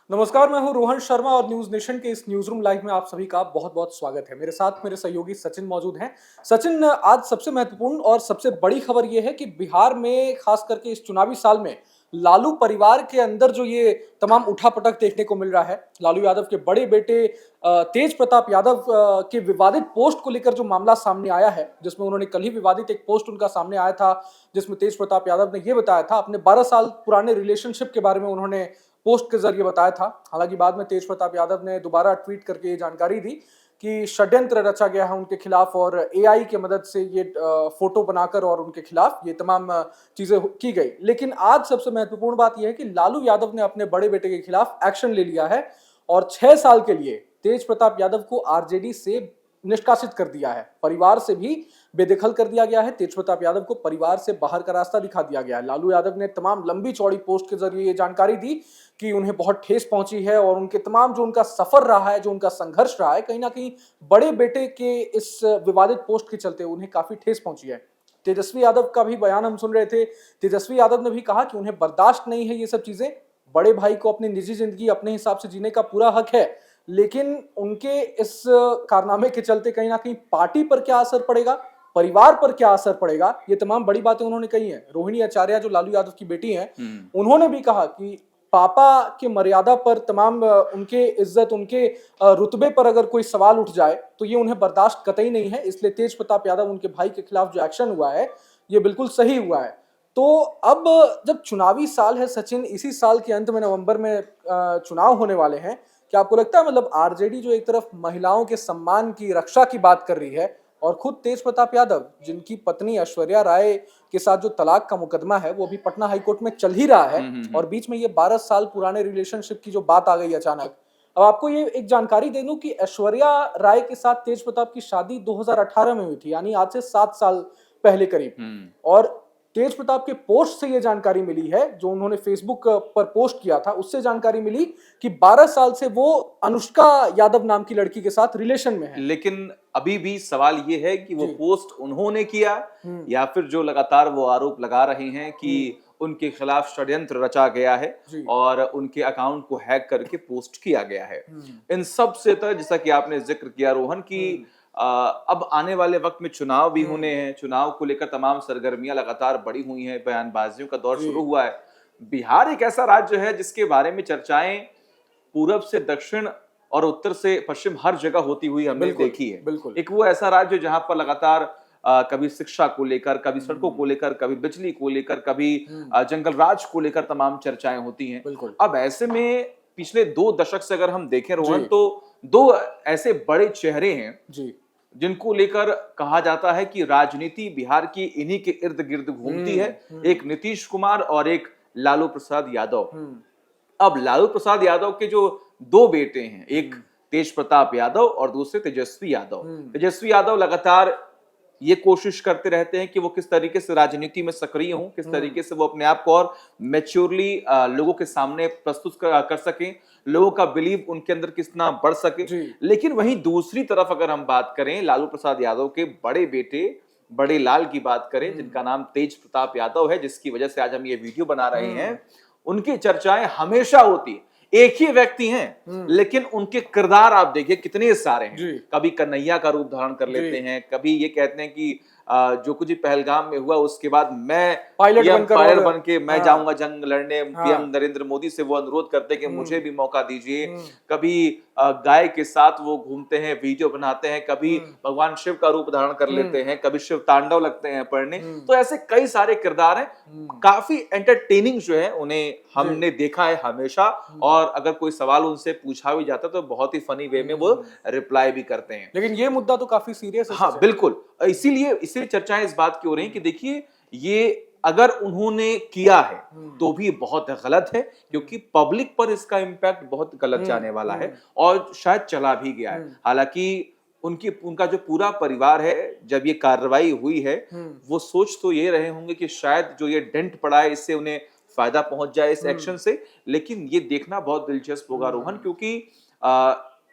नमस्कार, मैं हूं रोहन शर्मा और न्यूज नेशन के इस न्यूज रूम लाइव में आप सभी का बहुत बहुत स्वागत है। मेरे साथ मेरे सहयोगी सचिन मौजूद हैं। सचिन, आज सबसे महत्वपूर्ण और सबसे बड़ी खबर यह है कि बिहार में खास करके इस चुनावी साल में लालू परिवार के अंदर जो ये तमाम उठापटक देखने को मिल रहा है, लालू यादव के बड़े बेटे तेज प्रताप यादव के विवादित पोस्ट को लेकर जो मामला सामने आया है, जिसमें उन्होंने कल ही विवादित एक पोस्ट उनका सामने आया था, जिसमें तेज प्रताप यादव ने यह बताया था, अपने 12 साल पुराने रिलेशनशिप के बारे में उन्होंने पोस्ट के जरिए बताया था। हालांकि बाद में तेज प्रताप यादव ने दोबारा ट्वीट करके ये जानकारी दी कि षड्यंत्र रचा गया है उनके खिलाफ और एआई की मदद से ये फोटो बनाकर और उनके खिलाफ ये तमाम चीजें की गई। लेकिन आज सबसे महत्वपूर्ण बात यह है कि लालू यादव ने अपने बड़े बेटे के खिलाफ एक्शन ले लिया है और 6 साल के लिए तेज प्रताप यादव को आरजेडी से निष्कासित कर दिया है, परिवार से भी बेदखल कर दिया गया है। तेज प्रताप यादव को परिवार से बाहर का रास्ता दिखा दिया गया है। लालू यादव ने तमाम लंबी चौड़ी पोस्ट के जरिए ये जानकारी दी कि उन्हें बहुत ठेस पहुंची है और उनके तमाम जो उनका सफर रहा है, जो उनका संघर्ष रहा है, कहीं ना कहीं बड़े बेटे के इस विवादित पोस्ट के चलते उन्हें काफी ठेस पहुंची है। तेजस्वी यादव का भी बयान हम सुन रहे थे। तेजस्वी यादव ने भी कहा कि उन्हें बर्दाश्त नहीं है ये सब चीजें। बड़े भाई को अपनी निजी जिंदगी अपने हिसाब से जीने का पूरा हक है, लेकिन उनके इस कारनामे के चलते कहीं ना कहीं पार्टी पर क्या असर पड़ेगा, परिवार पर क्या असर पड़ेगा, ये तमाम बड़ी बातें उन्होंने कही हैं। रोहिणी आचार्य जो लालू यादव की बेटी हैं, उन्होंने भी कहा कि पापा की मर्यादा पर तमाम उनके इज्जत, उनके रुतबे पर अगर कोई सवाल उठ जाए तो ये उन्हें बर्दाश्त कतई नहीं है। इसलिए तेज प्रताप यादव, उनके भाई के खिलाफ जो एक्शन हुआ है ये बिल्कुल सही हुआ है। तो अब जब चुनावी साल है सचिन, इसी साल के अंत में नवंबर में चुनाव होने वाले हैं, क्या आपको लगता है मतलब आरजेडी जो एक तरफ महिलाओं के सम्मान की रक्षा की बात कर रही है और खुद तेज प्रताप यादव जिनकी पत्नी ऐश्वर्या राय के साथ जो तलाक का मुकदमा है वो अभी पटना हाईकोर्ट में चल ही रहा है और बीच में ये 12 साल पुराने रिलेशनशिप की जो बात आ गई अचानक। अब आपको ये एक जानकारी दे दूं कि ऐश्वर्या राय के साथ तेज प्रताप की शादी 2018 में हुई थी, यानी आज से 7 साल पहले करीब। और तेज प्रताप के पोस्ट से यह जानकारी मिली है, जो उन्होंने फेसबुक पर पोस्ट किया था, उससे जानकारी मिली कि 12 साल से वो अनुष्का यादव नाम की लड़की के साथ रिलेशन में है। लेकिन अभी भी सवाल ये है कि वो पोस्ट उन्होंने किया या फिर जो लगातार वो आरोप लगा रहे हैं कि उनके खिलाफ षड्यंत्र रचा गया है और उनके अकाउंट को हैक करके पोस्ट किया गया है। इन सब से तो जैसा कि आपने जिक्र किया रोहन कि अब आने वाले वक्त में चुनाव भी होने हैं, चुनाव को लेकर तमाम सरगर्मियां लगातार बढ़ी हुई हैं, बयानबाजियों का दौर शुरू हुआ है। बिहार एक ऐसा राज्य है जिसके बारे में चर्चाएं पूरब से दक्षिण और उत्तर से पश्चिम हर जगह होती हुई हमने देखी है। एक वो ऐसा राज्य जहां पर लगातार कभी शिक्षा को लेकर, कभी सड़कों को लेकर, कभी बिजली को लेकर, कभी जंगल राज को लेकर तमाम चर्चाएं होती हैं। अब ऐसे में पिछले 2 दशक से अगर हम देखें रोहन, तो 2 ऐसे बड़े चेहरे हैं जिनको लेकर कहा जाता है कि राजनीति बिहार की इन्हीं के इर्द गिर्द घूमती है। एक नीतीश कुमार और एक लालू प्रसाद यादव। अब लालू प्रसाद यादव के जो 2 बेटे हैं, एक तेज प्रताप यादव और दूसरे तेजस्वी यादव। तेजस्वी यादव लगातार ये कोशिश करते रहते हैं कि वो किस तरीके से राजनीति में सक्रिय हों, किस तरीके से वो अपने आप को और मैच्योरली लोगों के सामने प्रस्तुत कर सकें, लोगों का बिलीव उनके अंदर कितना बढ़ सके। लेकिन वहीं दूसरी तरफ अगर हम बात करें लालू प्रसाद यादव के बड़े बेटे बड़े लाल की बात करें, जिनका नाम तेज प्रताप यादव है, जिसकी वजह से आज हम ये वीडियो बना रहे हैं, उनकी चर्चाएं हमेशा होती है। एक ही व्यक्ति हैं लेकिन उनके किरदार आप देखिए कितने सारे हैं। कभी कन्हैया का रूप धारण कर लेते हैं, कभी ये कहते हैं कि जो कुछ पहलगाम में हुआ उसके बाद मैं पायलट बन के मैं जाऊंगा जंग लड़ने। पीएम नरेंद्र मोदी से वो अनुरोध करते हैं कि मुझे भी मौका दीजिए। कभी गाय के साथ वो घूमते हैं, वीडियो बनाते हैं, कभी भगवान शिव का रूप धारण कर लेते हैं, कभी शिव तांडव लगते हैं पढ़ने। तो ऐसे कई सारे किरदार हैं, काफी एंटरटेनिंग जो है उन्हें हमने देखा है हमेशा। और अगर कोई सवाल उनसे पूछा भी जाता है तो बहुत ही फनी वे में वो रिप्लाई भी करते हैं। लेकिन ये मुद्दा तो काफी सीरियस है। हाँ बिल्कुल, इसीलिए चर्चाएं इस बात की हो रही हैं कि देखिए ये अगर उन्होंने किया है तो भी बहुत गलत है, क्योंकि पब्लिक पर इसका इंपैक्ट बहुत गलत जाने वाला है और शायद चला भी गया है। हालांकि उनका जो पूरा परिवार है, जब ये कार्रवाई हुई है, वो सोच तो ये रहे होंगे कि शायद जो ये डेंट पड़ा है इससे उन्हें फायदा पहुंच जाए इस एक्शन से। लेकिन ये देखना बहुत दिलचस्प होगा रोहन, क्योंकि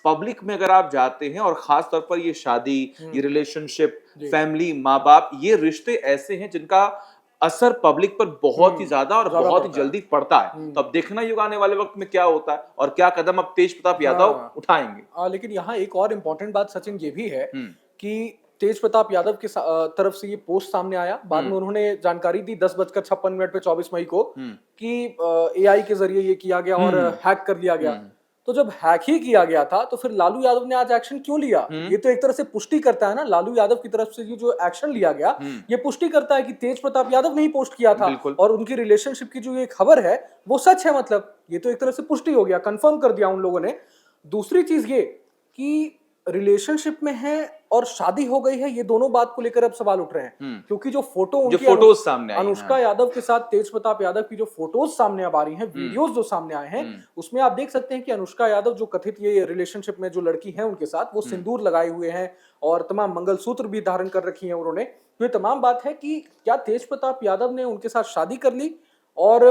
पब्लिक में अगर आप जाते हैं और खास तौर पर ये शादी, ये रिलेशनशिप, फैमिली, माँ बाप, ये रिश्ते ऐसे हैं जिनका असर पब्लिक पर बहुत ही ज्यादा और बहुत ही जल्दी पड़ता है। तो अब देखना ही होगा आने वाले वक्त में क्या होता है और क्या कदम अब तेज प्रताप यादव उठाएंगे। लेकिन यहाँ एक और इम्पोर्टेंट बात सचिन ये भी है कि तेज प्रताप यादव की तरफ से ये पोस्ट सामने आया, बाद में उन्होंने जानकारी दी 10:56 पे 24 मई को कि एआई के जरिए ये किया गया और हैक कर लिया गया। तो जब हैक ही किया गया था तो फिर लालू यादव ने आज एक्शन क्यों लिया? ये तो एक तरह से पुष्टि करता है ना, लालू यादव की तरफ से ये जो एक्शन लिया गया ये पुष्टि करता है कि तेज प्रताप यादव ने ही पोस्ट किया था और उनकी रिलेशनशिप की जो ये खबर है वो सच है। मतलब ये तो एक तरह से पुष्टि हो गया, कंफर्म कर दिया उन लोगों ने। दूसरी चीज ये कि रिलेशनशिप में है और शादी हो गई है, ये दोनों बात को लेकर अब सवाल उठ रहे हैं क्योंकि जो फोटोज सामने अनुष्का यादव के साथ तेज प्रताप यादव की जो फोटोज सामने अब आ रही हैं, वीडियोस जो सामने आए हैं, उसमें आप देख सकते हैं कि अनुष्का यादव जो कथित ये रिलेशनशिप में जो लड़की है उनके साथ वो सिंदूर लगाए हुए हैं और तमाम मंगलसूत्र भी धारण कर रखी है उन्होंने। तो ये तमाम बात है कि क्या तेज प्रताप यादव ने उनके साथ शादी कर ली और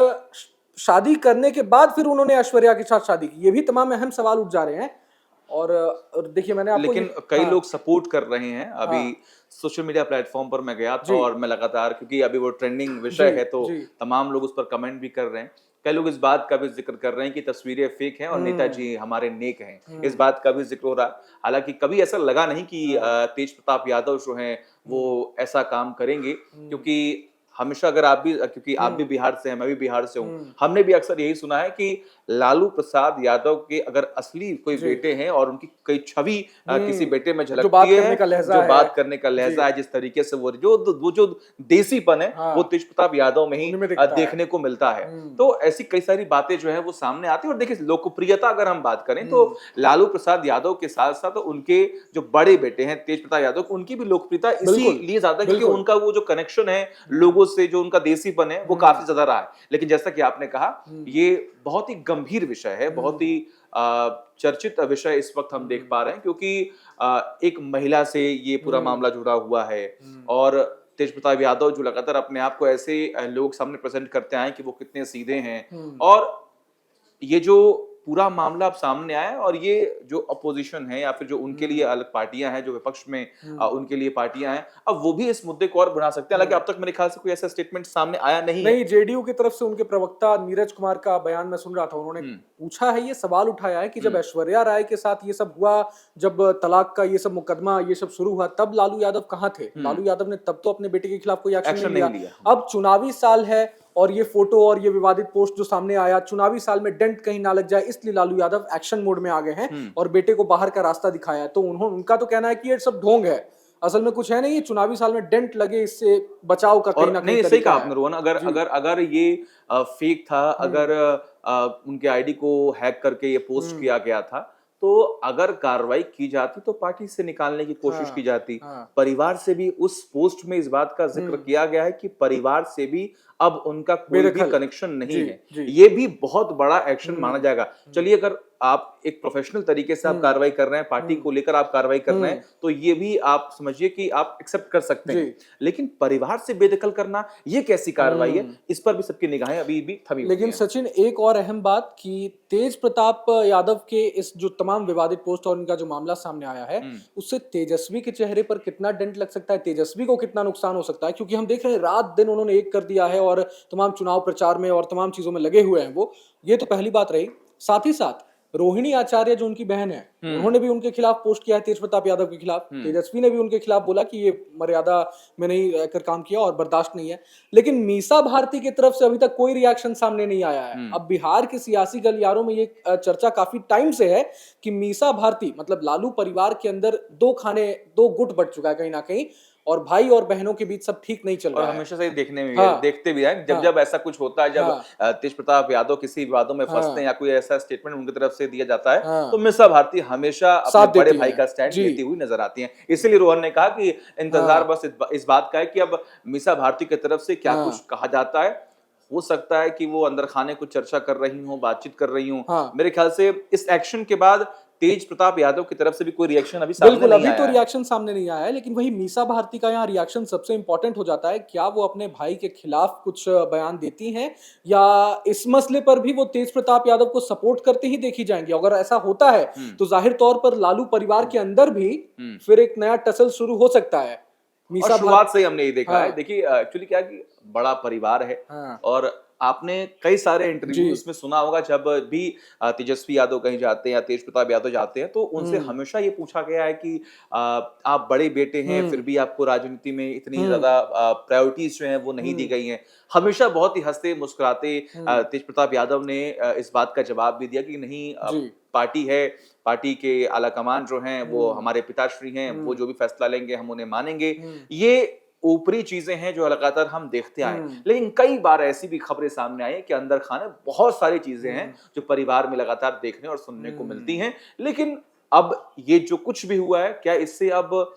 शादी करने के बाद फिर उन्होंने ऐश्वर्या के साथ शादी की, ये भी तमाम अहम सवाल उठ जा रहे हैं। और देखिए मैंने आपको लेकिन कई लोग सपोर्ट कर रहे हैं। अभी सोशल मीडिया प्लेटफॉर्म पर मैं गया था और मैं लगातार, क्योंकि अभी वो ट्रेंडिंग विषय है तो तमाम लोग उस पर कमेंट भी कर रहे हैं। कई लोग इस बात का भी जिक्र कर रहे हैं कि तस्वीरें फेक हैं और नेताजी हमारे नेक हैं, इस बात का भी जिक्र हो रहा है। हालांकि कभी ऐसा लगा नहीं कि तेज प्रताप यादव जो हैं वो ऐसा काम करेंगे, क्योंकि हमेशा अगर आप भी, क्योंकि आप भी बिहार से हैं, मैं भी बिहार से हूँ, हमने भी अक्सर यही सुना है कि लालू प्रसाद यादव के अगर असली कोई बेटे हैं और उनकी कोई छवि किसी बेटे में झलकती है, जो बात करने का लहजा है, जिस तरीके से वो जो देसीपन है वो तेज प्रताप यादव में ही देखने को मिलता है। तो ऐसी कई सारी बातें जो है वो सामने आती है। और देखिए लोकप्रियता अगर हम बात करें तो लालू प्रसाद यादव के साथ साथ उनके जो बड़े बेटे हैं तेज प्रताप यादव, उनकी भी लोकप्रियता इसीलिए ज्यादा क्योंकि उनका वो जो कनेक्शन है लोगों से, जो उनका देसीपन है वो काफी ज्यादा रहा है। लेकिन जैसा कि आपने कहा ये बहुत ही गंभीर विषय है, बहुत ही चर्चित विषय इस वक्त हम देख पा रहे हैं, क्योंकि एक महिला से ये पूरा मामला जुड़ा हुआ है और तेज प्रताप यादव जो लगातार अपने आप को ऐसे लोग सामने प्रेजेंट करते आए कि वो कितने सीधे हैं। और ये जो पूरा मामला अब सामने आया और ये जो अपोजिशन है या फिर जो उनके लिए अलग पार्टियां हैं, जो विपक्ष में उनके लिए पार्टियां हैं, अब वो भी इस मुद्दे को और बढ़ा सकते हैं। हालांकि अब तक मेरे ख्याल से कोई ऐसा स्टेटमेंट सामने आया नहीं। जेडीयू की तरफ से उनके प्रवक्ता नीरज कुमार का बयान मैं सुन रहा था, उन्होंने पूछा है, ये सवाल उठाया है कि जब ऐश्वर्या राय के साथ ये सब हुआ, जब तलाक का ये सब मुकदमा ये सब शुरू हुआ, तब लालू यादव कहाँ थे? लालू यादव ने तब तो अपने बेटे के खिलाफ कोई एक्शन नहीं लिया। अब चुनावी साल है और ये फोटो और ये विवादित पोस्ट जो सामने आया, चुनावी साल में डेंट कहीं ना लग जाए इसलिए लालू यादव एक्शन मोड में आ गए हैं और बेटे को बाहर का रास्ता दिखाया। तो उनका तो कहना है कि ये सब ढोंग है, असल में कुछ है नहीं, ये चुनावी साल में डेंट लगे इससे बचाव का कहीं ना कहीं नहीं। सही कहा आपने रोहन, अगर ये फेक था, अगर उनके आईडी को हैक करके ये पोस्ट किया गया था, तो अगर कार्रवाई की जाती तो पार्टी से निकालने की कोशिश की जाती। परिवार से भी उस पोस्ट में इस बात का जिक्र किया गया है कि परिवार से भी अब उनका कोई भी कनेक्शन नहीं है। ये भी बहुत बड़ा एक्शन माना जाएगा। चलिए, अगर आप एक प्रोफेशनल तरीके से आप कार्रवाई कर रहे हैं, पार्टी को लेकर आप कार्रवाई कर रहे हैं, तो ये भी आप समझिए कि आप एक्सेप्ट कर सकते हैं। लेकिन परिवार से बेदखल करना ये कैसी कार्रवाई है, इस पर भी सबकी निगाहें अभी भी थमी हुई हैं। लेकिन सचिन एक और अहम बात कि तेज प्रताप यादव के इस जो तमाम विवादित पोस्ट और इनका जो मामला सामने आया है, उससे तेजस्वी के चेहरे पर कितना डेंट लग सकता है, तेजस्वी को कितना नुकसान हो सकता है, क्योंकि हम देख रहे हैं रात दिन उन्होंने एक कर दिया है और तमाम चुनाव प्रचार में और तमाम चीजों में लगे हुए हैं वो। ये तो पहली बात रही। साथ ही साथ रोहिणी आचार्य जो उनकी बहन है, उन्होंने भी उनके खिलाफ पोस्ट किया है तेज प्रताप यादव के खिलाफ। तेजस्वी ने भी उनके खिलाफ बोला कि ये मर्यादा में नहीं रहकर काम किया और बर्दाश्त नहीं है। लेकिन मीसा भारती की तरफ से अभी तक कोई रिएक्शन सामने नहीं आया है। अब बिहार के सियासी गलियारों में ये चर्चा काफी टाइम से है कि मीसा भारती मतलब लालू परिवार के अंदर दो गुट बट चुका है कहीं ना कहीं, और भाई और बहनों के बीच सब ठीक नहीं चल रहा है। हमेशा से देखने में देखते भी हैं जब ऐसा कुछ होता है, जब तेज प्रताप यादव किसी विवादों में फंसते हैं या कोई ऐसा स्टेटमेंट उनकी तरफ से दिया जाता है, तो मीसा भारती हमेशा अपने बड़े भाई का स्टैंड लेती हुई नजर आती हैं। इसलिए रोहन ने कहा कि इंतजार बस इस बात का है कि अब मीसा भारती की तरफ से क्या कुछ कहा जाता है। हो सकता है कि वो अंदर खाने कुछ चर्चा कर रही हो, बातचीत कर रही हो। मेरे ख्याल से इस एक्शन के बाद तेज प्रताप यादव की तरफ से भी कोई रिएक्शन अभी सामने नहीं आया है। अभी तो रिएक्शन सामने नहीं आया है, लेकिन वही मीसा भारती का यहाँ रिएक्शन सबसे इंपॉर्टेंट हो जाता है। क्या वो अपने भाई के खिलाफ कुछ बयान देती हैं या इस मसले पर भी वो तेज प्रताप यादव को सपोर्ट करते ही देखी जाएंगी? अगर ऐसा होता है तो जाहिर तौर पर लालू परिवार के अंदर भी फिर एक नया टसल शुरू हो सकता है। मीसा शुरुआत से ही हमने ये देखा हाँ। है। देखिए एक्चुअली क्या है कि बड़ा परिवार है हाँ। और आपने कई सारे इंटरव्यूज में सुना होगा जब भी तेजस्वी यादव कहीं जाते हैं या तेज प्रताप यादव जाते हैं तो उनसे हमेशा ये पूछा गया है कि आप बड़े बेटे हैं फिर भी आपको राजनीति में इतनी ज्यादा प्रायोरिटीज जो हैं वो नहीं दी गई हैं। हमेशा बहुत ही हंसते मुस्कुराते तेज प्रताप यादव ने इस बात का जवाब भी दिया कि नहीं पार्टी है, पार्टी के आला कमान जो हैं वो हमारे पिताश्री हैं, वो जो भी फैसला लेंगे हम उन्हें मानेंगे। ये ऊपरी चीजें हैं जो लगातार हम देखते आए, लेकिन कई बार ऐसी भी खबरें सामने आई कि अंदर खाने बहुत सारी चीजें हैं जो परिवार में लगातार देखने और सुनने को मिलती हैं। लेकिन अब ये जो कुछ भी हुआ है, क्या इससे अब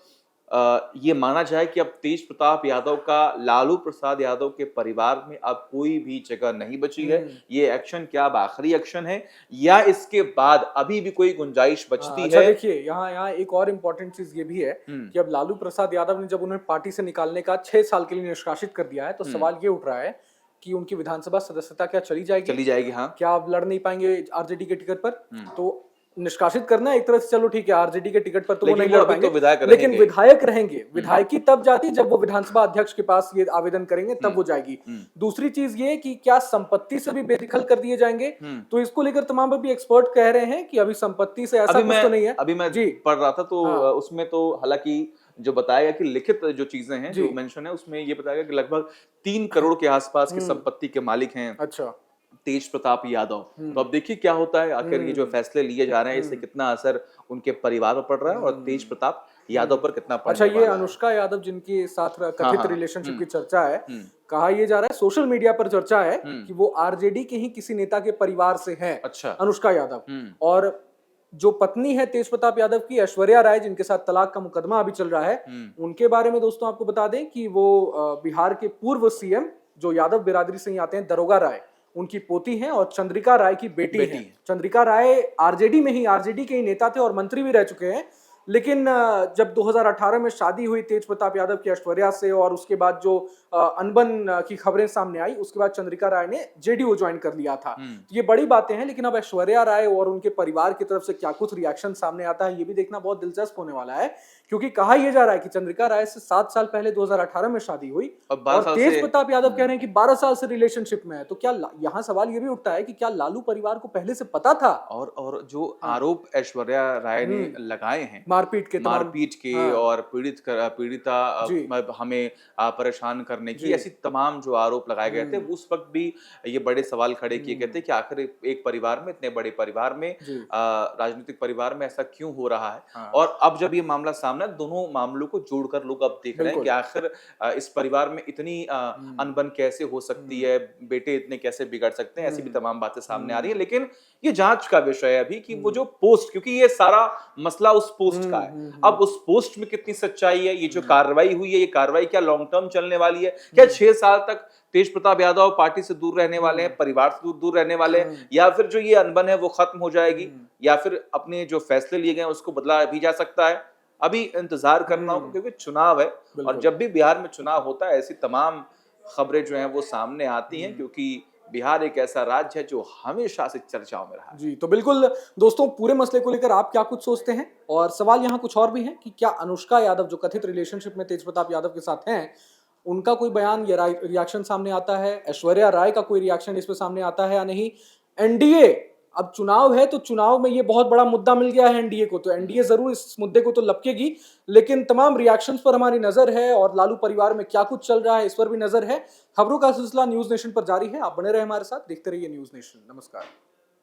ये माना जाए कि अब तेज प्रताप यादव का लालू प्रसाद यादव के परिवार में अब कोई भी जगह नहीं बची है? ये एक्शन क्या अब आखिरी एक्शन है या इसके बाद अभी भी कोई गुंजाइश बचती है? अच्छा देखिए, यहाँ एक और इम्पोर्टेंट चीज ये भी है कि अब लालू प्रसाद यादव ने जब उन्हें पार्टी से निकालने का 6 साल के लिए निष्कासित कर दिया है, तो सवाल ये उठ रहा है कि उनकी विधानसभा सदस्यता क्या चली जाएगी? हाँ। क्या आप लड़ नहीं पाएंगे आरजेडी के टिकट पर? तो निष्कासित करना एक तरह से चलो ठीक है, आरजेडी के टिकट पर तो वो नहीं लड़ पाएंगे, लेकिन विधायक रहेंगे। विधायकी तब जाती जब वो विधानसभा अध्यक्ष के पास ये आवेदन करेंगे, तब वो जाएगी। दूसरी चीज ये कि क्या संपत्ति से भी बेदखल कर दिए जाएंगे? तो इसको लेकर तमाम अभी एक्सपर्ट कह रहे हैं कि अभी संपत्ति से ऐसा कुछ तो नहीं है। अभी मैं पढ़ रहा था तो उसमें तो हालांकि जो बताया गया कि लिखित जो चीजें हैं जो मेंशन है उसमें ये बताया गया कि लगभग 3 करोड़ के आसपास की संपत्ति के मालिक हैं। अच्छा, तेज प्रताप यादव। तो अब देखिए क्या होता है, आखिर ये जो फैसले लिए जा रहे हैं इससे कितना असर उनके परिवार पर पड़ रहा है और तेज प्रताप यादव पर कितना पड़ने वाला है। अच्छा, ये अनुष्का यादव जिनके साथ कथित रिलेशनशिप की चर्चा है, कहा यह जा रहा है, सोशल मीडिया पर चर्चा है कि वो आरजेडी के ही किसी नेता के परिवार से हैं। अच्छा। अनुष्का यादव और जो पत्नी है तेज प्रताप यादव की, ऐश्वर्या राय, जिनके साथ तलाक का मुकदमा अभी चल रहा है, उनके बारे में दोस्तों आपको बता दें कि वो बिहार के पूर्व सीएम जो यादव बिरादरी से ही आते हैं, दरोगा राय, उनकी पोती हैं और चंद्रिका राय की बेटी है। चंद्रिका राय आरजेडी के ही नेता थे और मंत्री भी रह चुके हैं। लेकिन जब 2018 में शादी हुई तेज प्रताप यादव की ऐश्वर्या से और उसके बाद जो अनबन की खबरें सामने आई, उसके बाद चंद्रिका राय ने जेडीयू ज्वाइन कर लिया था। ये बड़ी बातें हैं, लेकिन अब ऐश्वर्या राय और उनके परिवार की तरफ से क्या कुछ रिएक्शन सामने आता है, ये भी देखना बहुत दिलचस्प होने वाला है, क्योंकि कहा यह जा रहा है कि चंद्रिका राय से 7 साल पहले 2018 में शादी हुई और तेज प्रताप यादव कह रहे हैं कि 12 साल से रिलेशनशिप में है। तो क्या यहाँ सवाल ये भी उठता है कि क्या लालू परिवार को पहले से पता था? और जो आरोप ऐश्वर्या राय ने लगाए हैं मारपीट के और पीड़िता हमें परेशान करने की, ऐसी तमाम जो आरोप लगाए गए थे, उस वक्त भी ये बड़े सवाल खड़े किए गए थे कि आखिर एक परिवार में, इतने बड़े परिवार में, राजनीतिक परिवार में ऐसा क्यों हो रहा है। और अब जब ये मामला सामने, दोनों मामलों को जोड़कर लोग अब देख रहे हैं कि आखिर इस परिवार में इतनी अनबन कैसे हो सकती है, बेटे इतने कैसे बिगड़ सकते हैं, ऐसी भी तमाम बातें सामने आ रही है। लेकिन ये जांच का विषय है अभी कि वो जो पोस्ट, क्योंकि ये सारा मसला उस पोस्ट का है, अब उस पोस्ट में कितनी सच्चाई है, ये जो कार्रवाई हुई है, ये कार्रवाई क्या लॉन्ग टर्म चलने वाली है, क्या 6 साल तक तेज प्रताप यादव पार्टी से दूर रहने वाले हैं, परिवार से दूर रहने वाले हैं, या फिर जो ये अनबन है वो खत्म हो जाएगी, या फिर अपने जो फैसले लिए गए उसको बदला भी जा सकता है। अभी इंतजार करना होगा, क्योंकि चुनाव है और जब भी बिहार में चुनाव होता है ऐसी तमाम खबरें जो हैं वो सामने आती हैं, क्योंकि बिहार एक ऐसा राज्य है जो हमेशा से चर्चाओं में रहा है। जी, तो बिल्कुल दोस्तों, पूरे मसले को लेकर आप क्या कुछ सोचते हैं? और सवाल यहाँ कुछ और भी है कि क्या अनुष्का यादव जो कथित रिलेशनशिप में तेज प्रताप यादव के साथ हैं, उनका कोई बयान या रिएक्शन सामने आता है? ऐश्वर्या राय का कोई रिएक्शन इस पे सामने आता है या नहीं? एनडीए, अब चुनाव है तो चुनाव में ये बहुत बड़ा मुद्दा मिल गया है एनडीए को, तो एनडीए जरूर इस मुद्दे को तो लपकेगी, लेकिन तमाम रिएक्शंस पर हमारी नजर है और लालू परिवार में क्या कुछ चल रहा है इस पर भी नजर है। खबरों का सिलसिला न्यूज नेशन पर जारी है, आप बने रहे हमारे साथ, देखते रहिए न्यूज नेशन। नमस्कार।